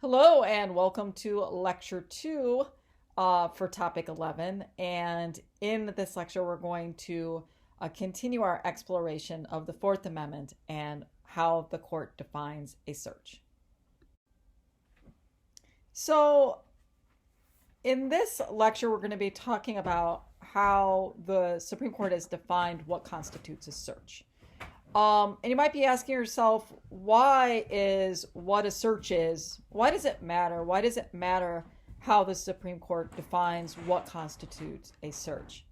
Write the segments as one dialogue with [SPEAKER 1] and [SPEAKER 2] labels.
[SPEAKER 1] Hello and welcome to lecture 2 for topic 11. And in this lecture, we're going to continue our exploration of the Fourth Amendment and how the court defines a search. So in this lecture, we're going to be talking about how the Supreme Court has defined what constitutes a search. And you might be asking yourself, why is what a search is? Why does it matter? Why does it matter how the Supreme Court defines what constitutes a search?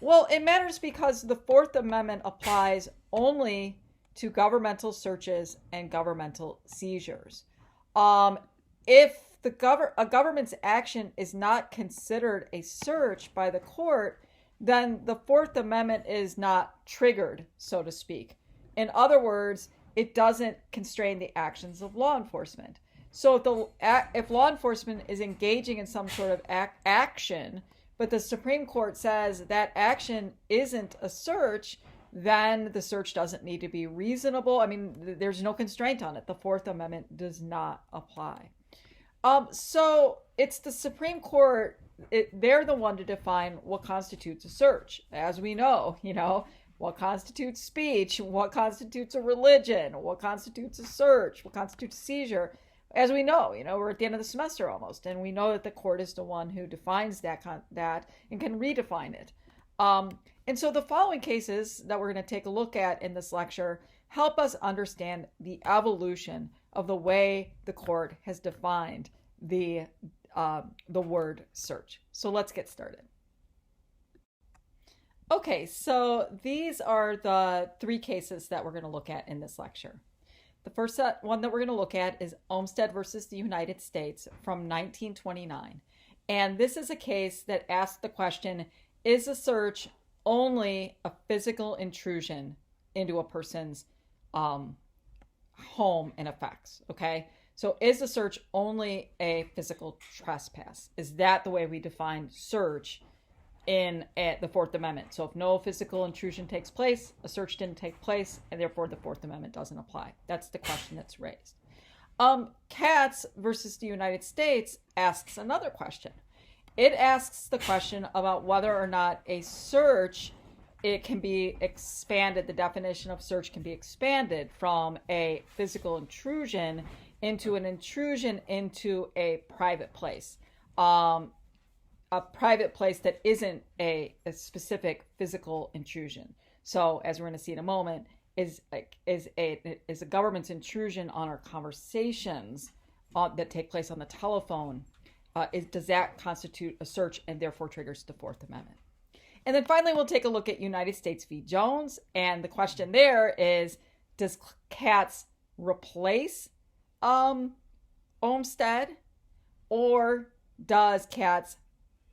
[SPEAKER 1] Well, it matters because the Fourth Amendment applies only to governmental searches and governmental seizures. If a government's action is not considered a search by the court, then the Fourth Amendment is not triggered, so to speak. In other words, it doesn't constrain the actions of law enforcement. So if law enforcement is engaging in some sort of action, but the Supreme Court says that action isn't a search, then the search doesn't need to be reasonable. I mean, there's no constraint on it. The Fourth Amendment does not apply. So it's the Supreme Court, they're the one to define what constitutes a search. As we know, what constitutes speech, what constitutes a religion, what constitutes a search, what constitutes a seizure. As we know, we're at the end of the semester almost, and we know that the court is the one who defines that and can redefine it. And so the following cases that we're going to take a look at in this lecture help us understand the evolution of the way the court has defined the word search. So let's get started. Okay, so these are the three cases that we're going to look at in this lecture. The first one that we're going to look at is Olmstead versus the United States from 1929. And this is a case that asks the question, is a search only a physical intrusion into a person's home and effects? Okay, so is a search only a physical trespass? Is that the way we define search at the Fourth Amendment? So if no physical intrusion takes place, a search didn't take place, and therefore the Fourth Amendment doesn't apply. That's the question that's raised. Katz versus the United States asks another question. It asks the question about whether or not a search, it can be expanded, the definition of search can be expanded from a physical intrusion into an intrusion into a private place. A private place that isn't a specific physical intrusion. So, as we're going to see in a moment, is a government's intrusion on our conversations that take place on the telephone. Does that constitute a search and therefore triggers the Fourth Amendment? And then finally, we'll take a look at United States v. Jones. And the question there is, does Katz replace Olmstead, or does Katz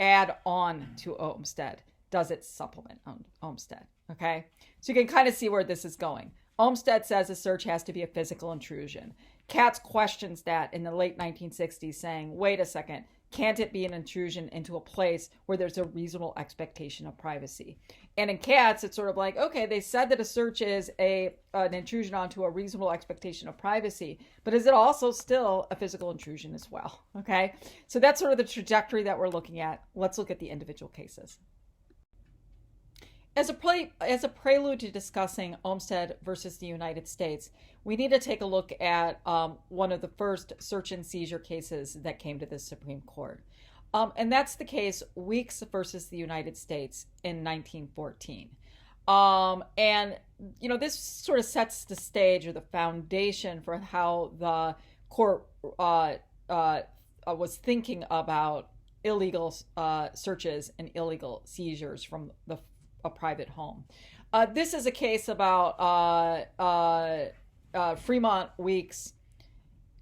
[SPEAKER 1] add on to Olmstead? Does it supplement Olmstead? Okay, so you can kind of see where this is going. Olmstead says a search has to be a physical intrusion. Katz questions that in the late 1960s, saying, wait a second, can't it be an intrusion into a place where there's a reasonable expectation of privacy? And in Katz, it's sort of like, okay, they said that a search is an intrusion onto a reasonable expectation of privacy, but is it also still a physical intrusion as well? Okay, so that's sort of the trajectory that we're looking at. Let's look at the individual cases. As a prelude to discussing Olmstead versus the United States, we need to take a look at one of the first search and seizure cases that came to the Supreme Court. And that's the case Weeks versus the United States in 1914. This sort of sets the stage or the foundation for how the court was thinking about illegal searches and illegal seizures from a private home. This is a case about Fremont Weeks.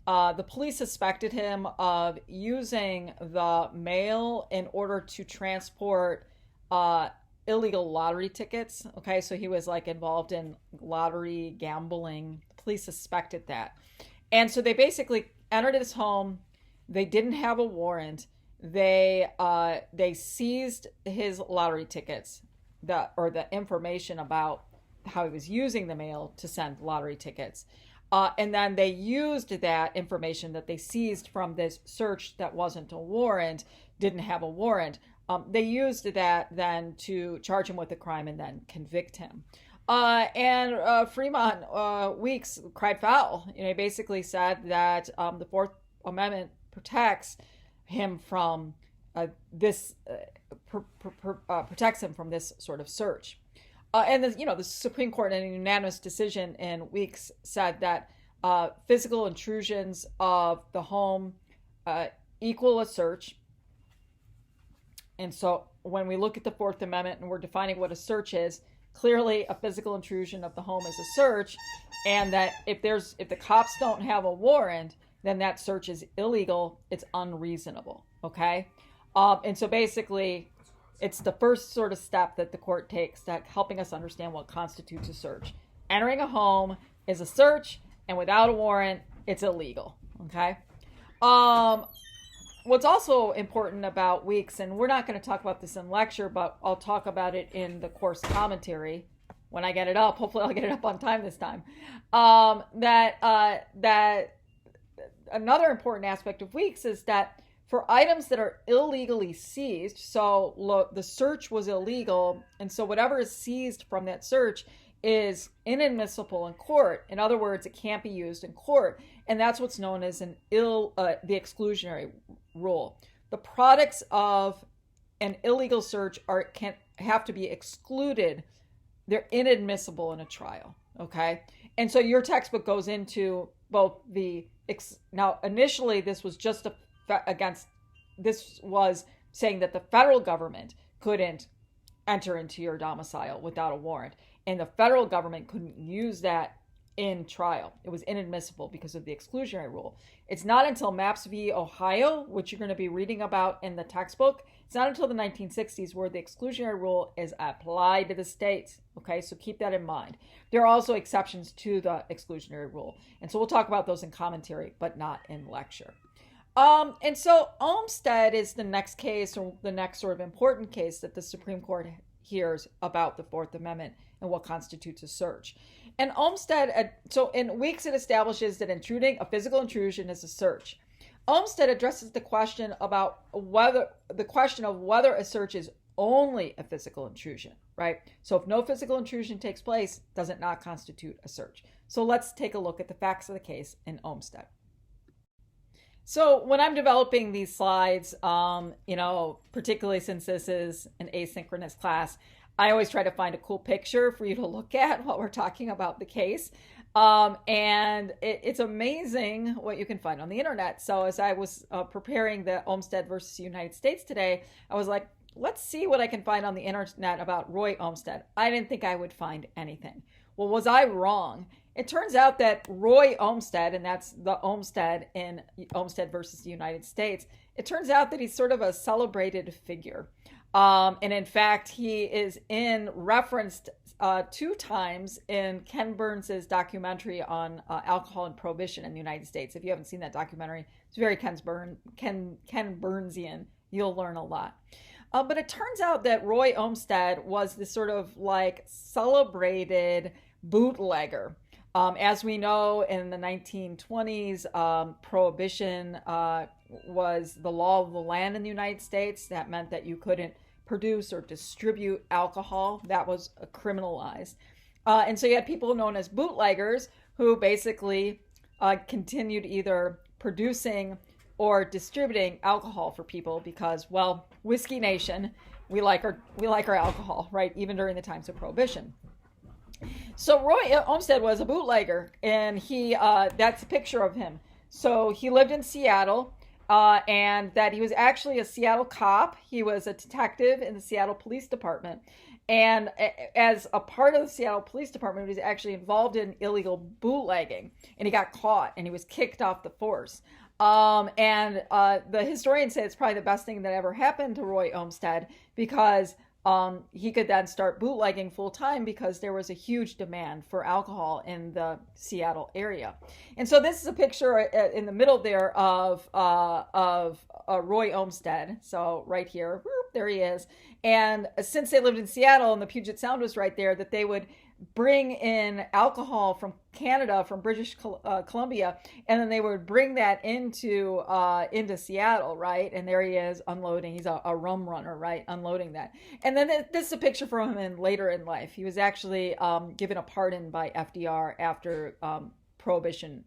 [SPEAKER 1] The police suspected him of using the mail in order to transport illegal lottery tickets. Okay, so he was involved in lottery gambling. The police suspected that. And so they basically entered his home. They didn't have a warrant. They seized his lottery tickets, the information about how he was using the mail to send lottery tickets. And then they used that information that they seized from this search that wasn't a warrant, didn't have a warrant. They used that then to charge him with a crime and then convict him. And Fremont Weeks cried foul. He basically said that the Fourth Amendment protects him from protects him from this sort of search. And the Supreme Court, in a unanimous decision in Weeks, said that physical intrusions of the home equal a search. And so when we look at the Fourth Amendment and we're defining what a search is, clearly a physical intrusion of the home is a search, and that if the cops don't have a warrant, then that search is illegal, it's unreasonable, okay? And so basically, it's the first sort of step that the court takes, that helping us understand what constitutes a search. Entering a home is a search, and without a warrant, it's illegal, okay? What's also important about Weeks, and we're not going to talk about this in lecture, but I'll talk about it in the course commentary when I get it up. Hopefully I'll get it up on time this time. That another important aspect of Weeks is that for items that are illegally seized, so look, the search was illegal, and so whatever is seized from that search is inadmissible in court. In other words, it can't be used in court, and that's what's known as the exclusionary rule. The products of an illegal search have to be excluded. They're inadmissible in a trial, okay? And so your textbook goes into both now initially this was just this was saying that the federal government couldn't enter into your domicile without a warrant, and the federal government couldn't use that in trial. It was inadmissible because of the exclusionary rule. It's not until Maps v. Ohio, which you're going to be reading about in the textbook, it's not until the 1960s where the exclusionary rule is applied to the states. Okay, so keep that in mind. There are also exceptions to the exclusionary rule, and so we'll talk about those in commentary, but not in lecture. And so Olmstead is the next case, or the next sort of important case that the Supreme Court hears about the Fourth Amendment and what constitutes a search. And Olmstead, so in Weeks it establishes that a physical intrusion is a search. Olmstead addresses the question of whether a search is only a physical intrusion, right? So if no physical intrusion takes place, does it not constitute a search? So let's take a look at the facts of the case in Olmstead. So when I'm developing these slides, particularly since this is an asynchronous class, I always try to find a cool picture for you to look at while we're talking about the case. And it's amazing what you can find on the internet. So as I was preparing the Olmstead versus United States today, I was like, let's see what I can find on the internet about Roy Olmstead. I didn't think I would find anything. Well, was I wrong? It turns out that Roy Olmstead, and that's the Olmstead in Olmstead versus the United States, it turns out that he's sort of a celebrated figure. And in fact, he is referenced 2 times in Ken Burns's documentary on alcohol and prohibition in the United States. If you haven't seen that documentary, it's very Ken Burnsian. You'll learn a lot. But it turns out that Roy Olmstead was this sort of like celebrated bootlegger. As we know, in the 1920s, prohibition was the law of the land in the United States. That meant that you couldn't produce or distribute alcohol. That was criminalized. And so you had people known as bootleggers who basically continued either producing or distributing alcohol for people because, well, Whiskey Nation, we like our alcohol, right? Even during the times of prohibition. So Roy Olmstead was a bootlegger, and that's a picture of him. So he lived in Seattle, and that he was actually a Seattle cop. He was a detective in the Seattle Police Department. And as a part of the Seattle Police Department, he was actually involved in illegal bootlegging, and he got caught, and he was kicked off the force. And the historians say it's probably the best thing that ever happened to Roy Olmstead because he could then start bootlegging full time because there was a huge demand for alcohol in the Seattle area. And so this is a picture in the middle there of Roy Olmstead. So right here, there he is. And since they lived in Seattle and the Puget Sound was right there, that they would bring in alcohol from Canada, from British Columbia, and then they would bring that into Seattle, right? And there he is unloading. He's a rum runner, right? Unloading that. And then this is a picture from him later in life. He was actually given a pardon by FDR after Prohibition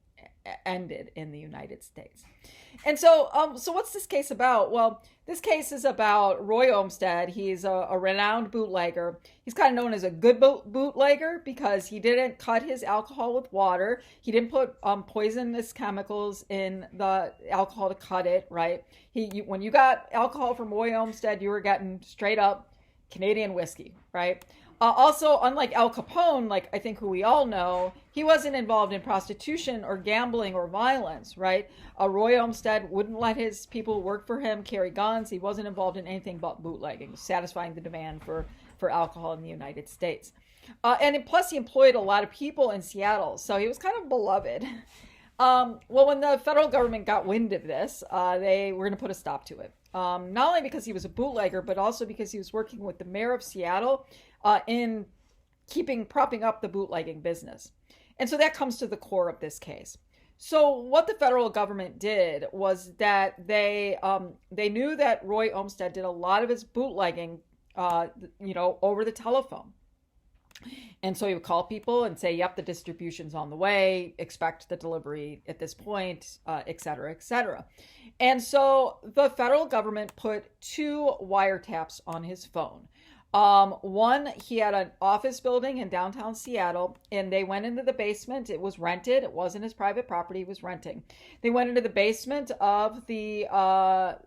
[SPEAKER 1] ended in the United States. And so what's this case about? Well, this case is about Roy Olmstead. He's a renowned bootlegger. He's kind of known as a good bootlegger because he didn't cut his alcohol with water. He didn't put poisonous chemicals in the alcohol to cut it, right? When you got alcohol from Roy Olmstead, you were getting straight up Canadian whiskey, right? Also, unlike Al Capone, like I think who we all know, he wasn't involved in prostitution or gambling or violence, right? Roy Olmstead wouldn't let his people work for him, carry guns. He wasn't involved in anything but bootlegging, satisfying the demand for alcohol in the United States. And plus, he employed a lot of people in Seattle, so he was kind of beloved. Well, when the federal government got wind of this, they were going to put a stop to it. Not only because he was a bootlegger, but also because he was working with the mayor of Seattle in propping up the bootlegging business. And so that comes to the core of this case. So what the federal government did was that they knew that Roy Olmstead did a lot of his bootlegging, over the telephone. And so he would call people and say, yep, the distribution's on the way, expect the delivery at this point, et cetera, et cetera. And so the federal government put 2 wiretaps on his phone. One, he had an office building in downtown Seattle, and they went into the basement. It was rented. It wasn't his private property. He was renting. They went into the basement of the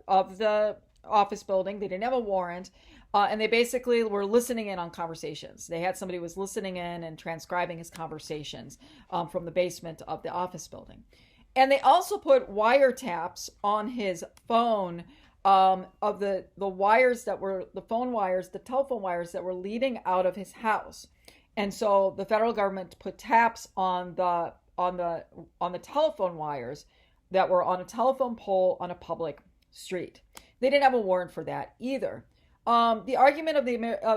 [SPEAKER 1] office building. They didn't have a warrant. And they basically were listening in on conversations. They had somebody who was listening in and transcribing his conversations from the basement of the office building. And they also put wiretaps on his phone of the wires that were the phone wires, the telephone wires that were leading out of his house. And so the federal government put taps on the telephone wires that were on a telephone pole on a public street. They didn't have a warrant for that either. The argument of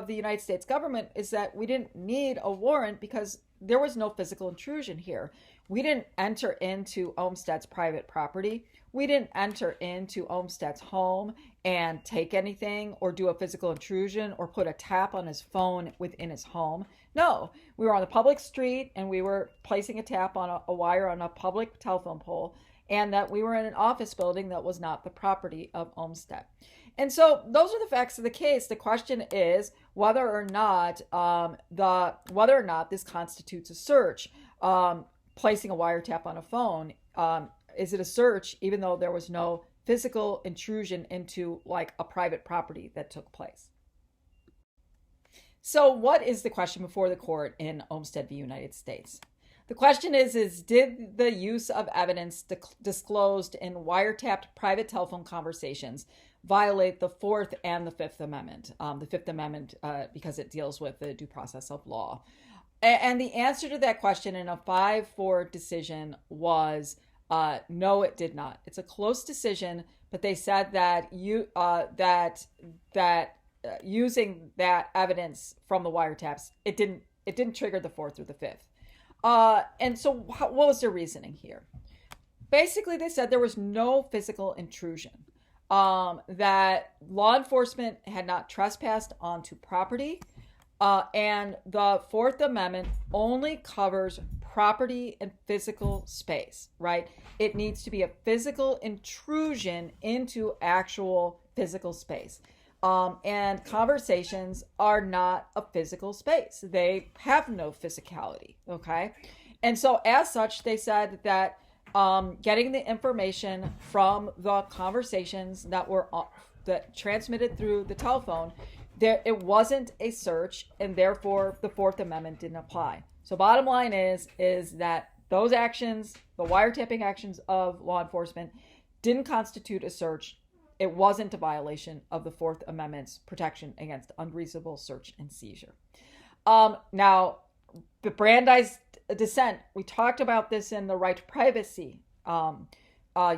[SPEAKER 1] the United States government is that we didn't need a warrant because there was no physical intrusion here. We didn't enter into Olmstead's private property. We didn't enter into Olmstead's home and take anything or do a physical intrusion or put a tap on his phone within his home. No, we were on the public street and we were placing a tap on a wire on a public telephone pole, and that we were in an office building that was not the property of Olmstead. And so those are the facts of the case. The question is whether or not this constitutes a search. Placing a wiretap on a phone, is it a search even though there was no physical intrusion into like a private property that took place? So what is the question before the court in Olmstead v. United States? The question is did the use of evidence disclosed in wiretapped private telephone conversations violate the Fourth and the Fifth Amendment? The Fifth Amendment, because it deals with the due process of law. And the answer to that question in a 5-4 decision was no, it did not. It's a close decision, but they said that using that evidence from the wiretaps, it didn't trigger the Fourth or the Fifth. And so what was their reasoning here? Basically, they said there was no physical intrusion, that law enforcement had not trespassed onto property, and the Fourth Amendment only covers property and physical space, right? It needs to be a physical intrusion into actual physical space. And conversations are not a physical space. They have no physicality, okay? And so as such, they said that getting the information from the conversations that transmitted through the telephone, it wasn't a search, and therefore the Fourth Amendment didn't apply. So bottom line is that those actions, the wiretapping actions of law enforcement, didn't constitute a search. It wasn't a violation of the Fourth Amendment's protection against unreasonable search and seizure. Now, the Brandeis dissent, we talked about this in the right to privacy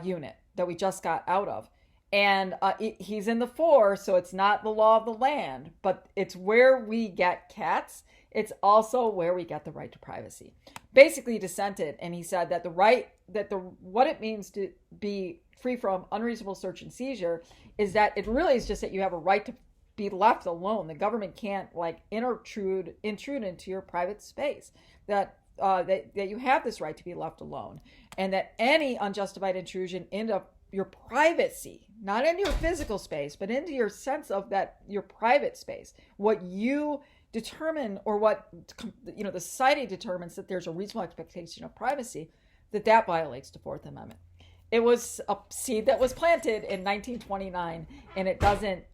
[SPEAKER 1] unit that we just got out of. And he's in the 4, so it's not the law of the land, but it's where we get Katz. it's also where we get the right to privacy. Basically, he dissented, and he said that what it means to be free from unreasonable search and seizure is that it really is just that you have a right to be left alone. The government can't like intrude into your private space. That you have this right to be left alone, and that any unjustified intrusion into your privacy, not into your physical space, but into your sense of that your private space, what you determine or what the society determines that there's a reasonable expectation of privacy, that violates the Fourth Amendment. It was a seed that was planted in 1929, and it doesn't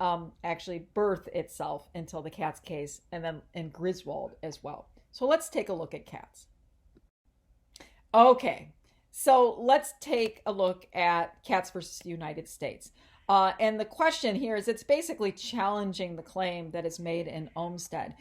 [SPEAKER 1] actually birth itself until the Katz case, and then in Griswold as well. So let's take a look at Katz. Okay, so let's take a look at Katz versus the United States. And the question here is, it's basically challenging the claim that is made in Olmstead,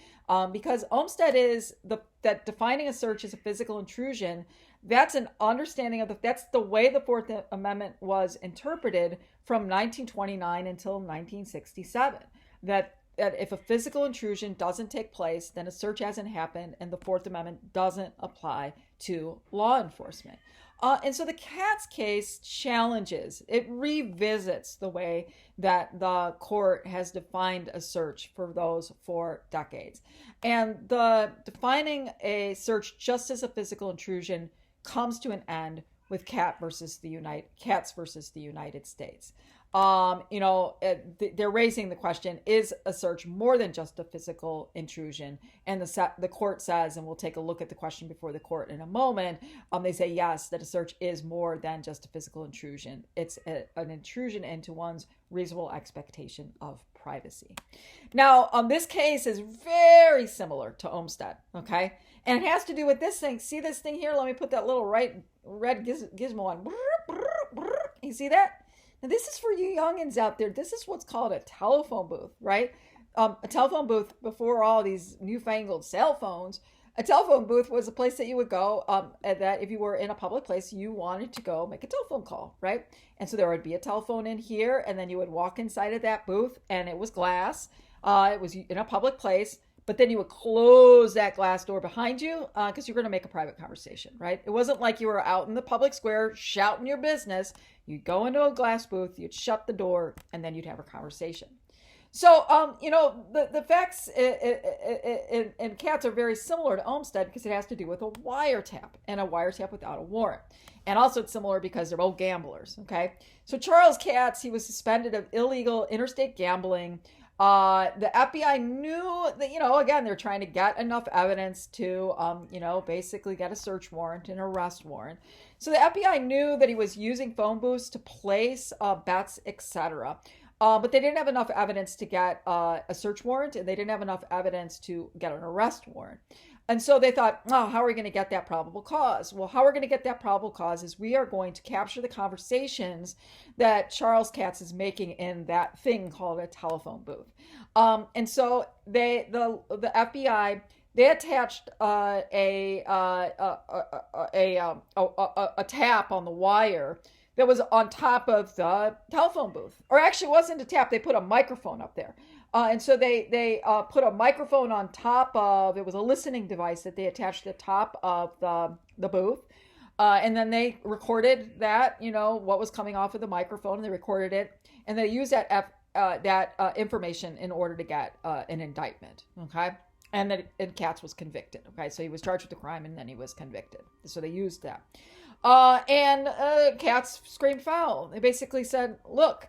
[SPEAKER 1] because Olmstead is that defining a search as a physical intrusion. That's an understanding of that's the way the Fourth Amendment was interpreted from 1929 until 1967. That if a physical intrusion doesn't take place, then a search hasn't happened, and the Fourth Amendment doesn't apply to law enforcement. And so the Katz case challenges, it revisits the way that the court has defined a search for decades. And the defining a search just as a physical intrusion comes to an end with Katz versus the United States. They're raising the question, is a search more than just a physical intrusion? And the court says, and we'll take a look at the question before the court in a moment, they say yes, that a search is more than just a physical intrusion. It's an intrusion into one's reasonable expectation of privacy. Now, this case is very similar to Olmstead, okay? And it has to do with this thing. See this thing here? Let me put that little red gizmo on. You see that? Now, this is for you youngins out there. This is what's called a telephone booth, right? A telephone booth before all these newfangled cell phones. A telephone booth was a place that you would go, that if you were in a public place, you wanted to go make a telephone call, right? And so there would be a telephone in here, and then you would walk inside of that booth, and it was glass. It was in a public place. But then you would close that glass door behind you because you're going to make a private conversation, right? It wasn't like you were out in the public square shouting your business. You'd go into a glass booth, you'd shut the door, and then you'd have a conversation. So, the facts in Katz are very similar to Olmstead because it has to do with a wiretap, and a wiretap without a warrant. And also it's similar because they're both gamblers, okay? So Charles Katz, he was suspended of illegal interstate gambling. The FBI knew that, again, they're trying to get enough evidence to, basically get a search warrant, an arrest warrant. So the FBI knew that he was using phone booths to place bets, etc. But they didn't have enough evidence to get a search warrant, and they didn't have enough evidence to get an arrest warrant. And so they thought, how are we going to get that probable cause? Well, how we're going to get that probable cause is we are going to capture the conversations that Charles Katz is making in that thing called a telephone booth. And so the FBI, they attached a tap on the wire that was on top of the telephone booth. Or actually, it wasn't a tap. They put a microphone up there. And so they put a microphone on top of, it was a listening device that they attached to the top of the booth. And then they recorded that, what was coming off of the microphone, and they recorded it. And they used that information in order to get an indictment, okay? And Katz was convicted, okay? So he was charged with the crime, and then he was convicted. So they used that. And Katz screamed foul. They basically said, look,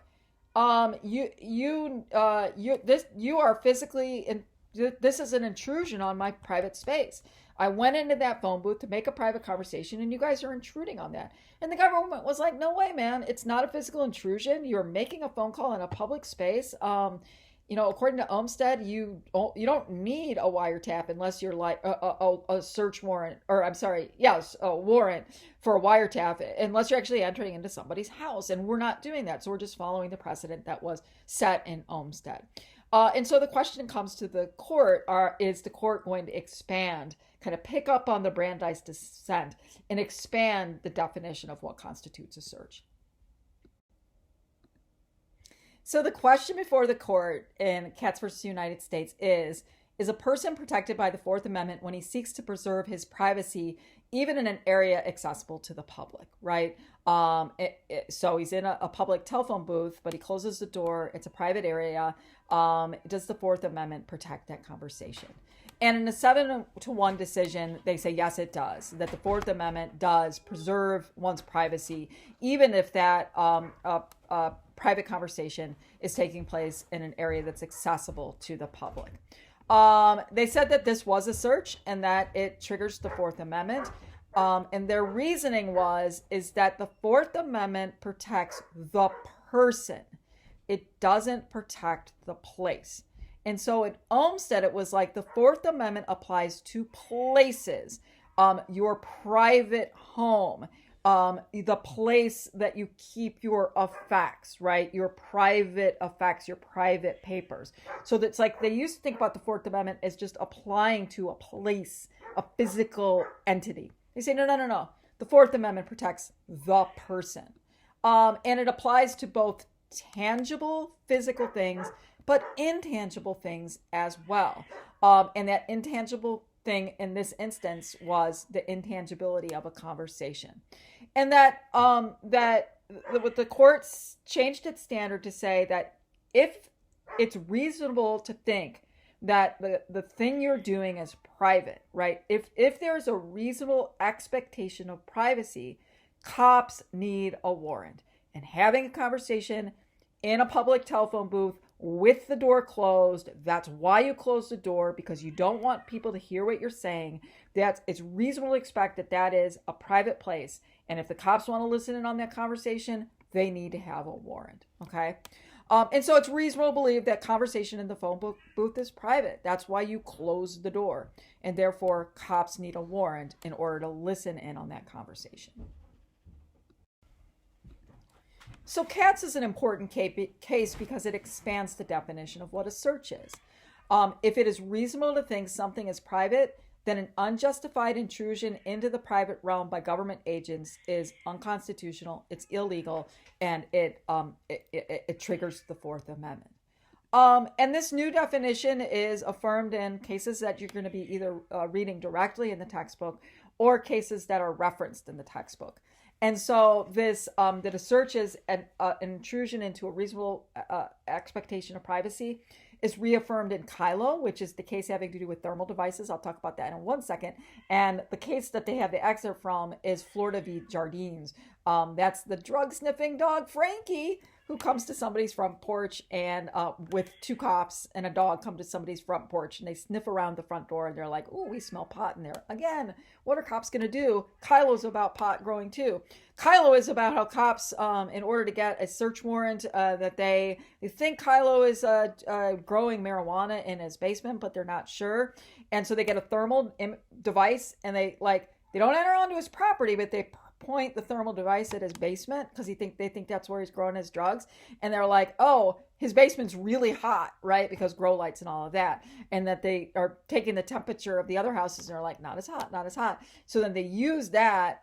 [SPEAKER 1] you are physically, this is an intrusion on my private space. I went into that phone booth to make a private conversation, and you guys are intruding on that. And the government was like, no way, man. It's not a physical intrusion. You're making a phone call in a public space. According to Olmstead, you don't need a wiretap unless you're like a search warrant, or a warrant for a wiretap, unless you're actually entering into somebody's house. And we're not doing that. So we're just following the precedent that was set in Olmstead. And so the question comes to the court, is the court going to expand, kind of pick up on the Brandeis dissent and expand the definition of what constitutes a search? So the question before the court in Katz versus United States is is a person protected by the Fourth Amendment when he seeks to preserve his privacy, even in an area accessible to the public, right? So he's in a public telephone booth, but he closes the door. It's a private area. Does the Fourth Amendment protect that conversation? And in a 7-1 decision, they say, yes, it does, that the Fourth Amendment does preserve one's privacy, even if that private conversation is taking place in an area that's accessible to the public. They said that this was a search and that it triggers the Fourth Amendment. And their reasoning is that the Fourth Amendment protects the person. It doesn't protect the place. And so at Olmstead, it was like the Fourth Amendment applies to places, your private home, the place that you keep your effects, right? Your private effects, your private papers. So that's like they used to think about the Fourth Amendment as just applying to a place, a physical entity. They say, no. The Fourth Amendment protects the person. And it applies to both tangible physical things, but intangible things as well. And that intangible thing in this instance was the intangibility of a conversation. And that the courts changed its standard to say that if it's reasonable to think that the thing you're doing is private, right? If there's a reasonable expectation of privacy, cops need a warrant. And having a conversation in a public telephone booth with the door closed, that's why you close the door, because you don't want people to hear what you're saying. It's reasonable to expect that is a private place. And if the cops want to listen in on that conversation, they need to have a warrant, okay? And so it's reasonable to believe that conversation in the phone booth is private. That's why you close the door. And therefore, cops need a warrant in order to listen in on that conversation. So Katz is an important case because it expands the definition of what a search is. If it is reasonable to think something is private, then an unjustified intrusion into the private realm by government agents is unconstitutional, it's illegal, and it triggers the Fourth Amendment. And this new definition is affirmed in cases that you're going to be either reading directly in the textbook or cases that are referenced in the textbook. And so this, that a search is an intrusion into a reasonable expectation of privacy is reaffirmed in Kylo, which is the case having to do with thermal devices. I'll talk about that in 1 second. And the case that they have the excerpt from is Florida v. Jardines. That's the drug sniffing dog, Frankie, who comes to somebody's front porch and with two cops and a dog come to somebody's front porch and they sniff around the front door and they're like, "Ooh, we smell pot in there." Again, what are cops going to do? Kylo's about pot growing too. Kylo is about how cops, in order to get a search warrant, that they think Kylo is growing marijuana in his basement, but they're not sure. And so they get a thermal device and they don't enter onto his property, but they point the thermal device at his basement because they think that's where he's growing his drugs. And they're like, oh, his basement's really hot, right? Because grow lights and all of that. And that they are taking the temperature of the other houses and they're like, not as hot, not as hot. So then they use that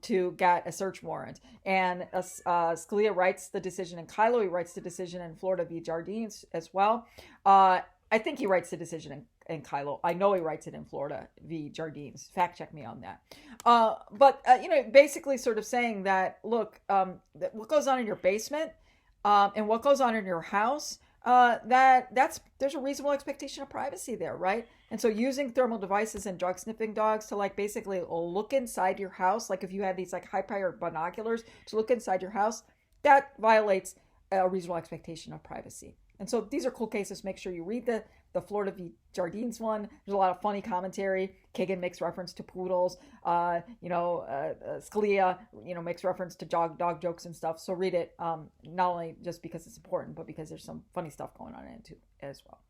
[SPEAKER 1] to get a search warrant. And Scalia writes the decision in Kylo. He writes the decision in Florida v. Jardines as well. I think he writes the decision in Kylo. I know he writes it in Florida v. Jardines. Fact check me on that. But basically sort of saying that, look, that what goes on in your basement and what goes on in your house, there's a reasonable expectation of privacy there, right? And so using thermal devices and drug sniffing dogs to basically look inside your house, like if you had these high-powered binoculars to look inside your house, that violates a reasonable expectation of privacy. And so these are cool cases. Make sure you read the Florida v. Jardines one. There's a lot of funny commentary. Kagan makes reference to poodles. Scalia, makes reference to dog jokes and stuff. So read it, not only just because it's important, but because there's some funny stuff going on in it too, as well.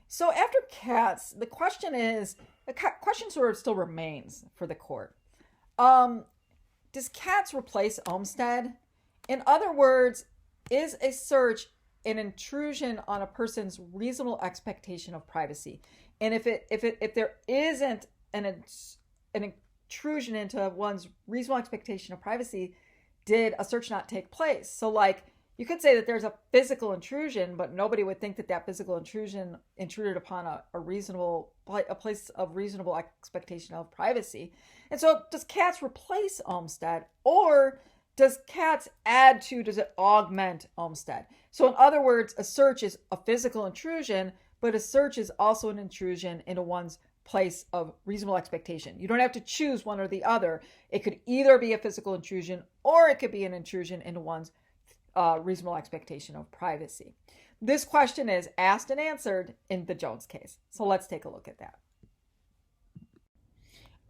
[SPEAKER 1] So after Katz, the question sort of still remains for the court. Does Katz replace Olmstead? In other words, is a search an intrusion on a person's reasonable expectation of privacy? And if there isn't an intrusion into one's reasonable expectation of privacy, did a search not take place? So You could say that there's a physical intrusion, but nobody would think that that physical intrusion intruded upon a place of reasonable expectation of privacy. And so does Katz replace Olmstead, or does Katz does it augment Olmstead? So in other words, a search is a physical intrusion, but a search is also an intrusion into one's place of reasonable expectation. You don't have to choose one or the other. It could either be a physical intrusion or it could be an intrusion into one's reasonable expectation of privacy. This question is asked and answered in the Jones case. So let's take a look at that.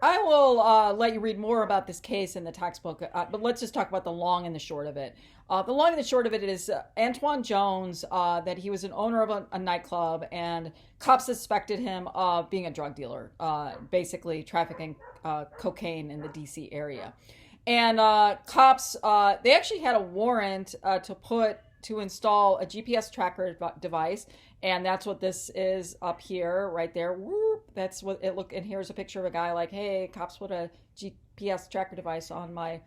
[SPEAKER 1] I will let you read more about this case in the textbook, but let's just talk about the long and the short of it. The long and the short of it is Antoine Jones, that he was an owner of a nightclub, and cops suspected him of being a drug dealer, basically trafficking cocaine in the DC area. And cops, they actually had a warrant to install a GPS tracker device, and that's what this is up here, right there. Whoop, that's what it looked. And here's a picture of a guy like, "Hey, cops put a GPS tracker device on my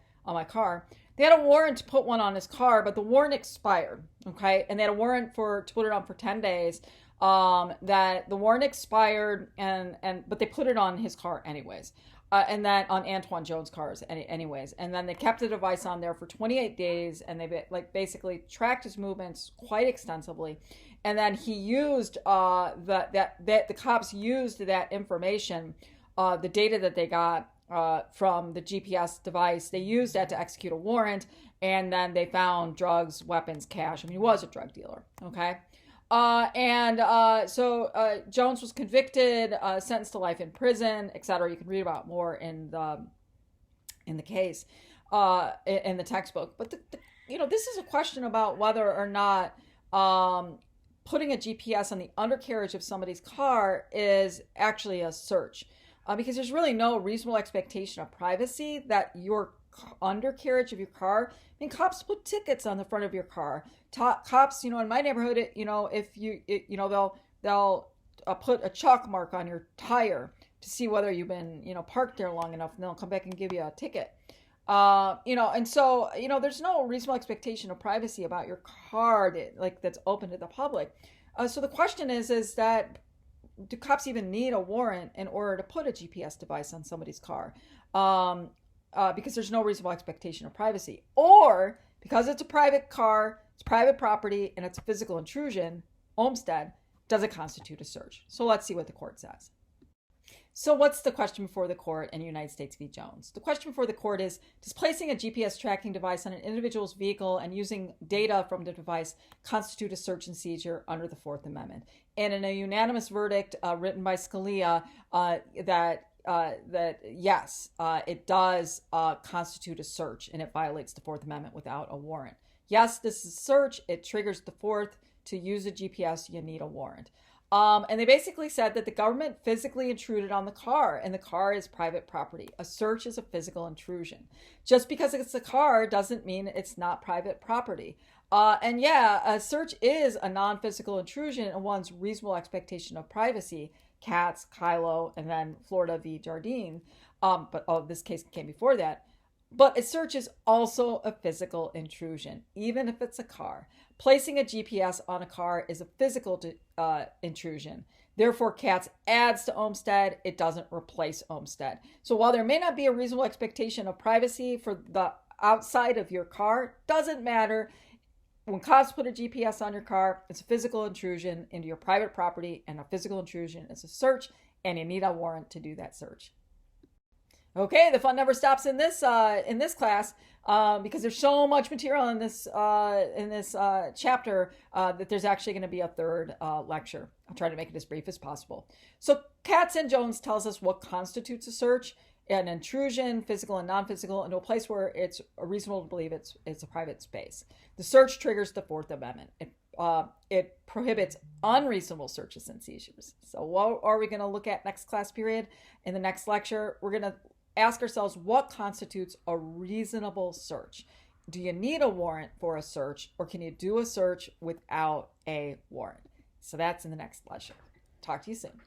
[SPEAKER 1] car." They had a warrant to put one on his car, but the warrant expired. Okay, and they had a warrant to put it on for 10 days. That the warrant expired, but they put it on his car anyways. And that on Antoine Jones' cars anyways. And then they kept the device on there for 28 days, and they basically tracked his movements quite extensively. And then he used the cops used that information, the data that they got from the GPS device. They used that to execute a warrant, and then they found drugs, weapons, cash. I mean, he was a drug dealer. Okay. So Jones was convicted, sentenced to life in prison, etc. You can read about more in the case, in the textbook. But this is a question about whether or not putting a GPS on the undercarriage of somebody's car is actually a search, because there's really no reasonable expectation of privacy that your undercarriage of your car. I mean, cops put tickets on the front of your car. Cops, in my neighborhood, if they'll put a chalk mark on your tire to see whether you've been, parked there long enough, and they'll come back and give you a ticket. And so, there's no reasonable expectation of privacy about your car that's open to the public. So the question is that, do cops even need a warrant in order to put a GPS device on somebody's car? Because there's no reasonable expectation of privacy, or because it's a private car, it's private property, and it's a physical intrusion, Olmstead, does it constitute a search? So let's see what the court says. So what's the question before the court in United States v. Jones? The question before the court is, does placing a GPS tracking device on an individual's vehicle and using data from the device constitute a search and seizure under the Fourth Amendment? And in a unanimous verdict written by Scalia, that yes, it does constitute a search, and it violates the Fourth Amendment without a warrant. Yes, this is a search. It triggers the Fourth. To use a GPS, you need a warrant. And they basically said that the government physically intruded on the car, and the car is private property. A search is a physical intrusion. Just because it's a car doesn't mean it's not private property. And yeah, a search is a non-physical intrusion in one's reasonable expectation of privacy. Katz, Kylo, and then Florida v. Jardine. This case came before that. But a search is also a physical intrusion, even if it's a car. Placing a GPS on a car is a physical intrusion. Therefore, Katz adds to Olmstead. It doesn't replace Olmstead. So while there may not be a reasonable expectation of privacy for the outside of your car, doesn't matter. When cops put a GPS on your car, it's a physical intrusion into your private property, and a physical intrusion is a search, and you need a warrant to do that search. Okay, the fun never stops in this class, because there's so much material in this chapter that there's actually going to be a third lecture. I'll try to make it as brief as possible. So Katz and Jones tells us what constitutes a search: an intrusion, physical and non-physical, into a place where it's reasonable to believe it's a private space. The search triggers the Fourth Amendment. It prohibits unreasonable searches and seizures. So what are we going to look at next class period? In the next lecture, we're going to ask ourselves, what constitutes a reasonable search? Do you need a warrant for a search, or can you do a search without a warrant? So that's in the next lecture. Talk to you soon.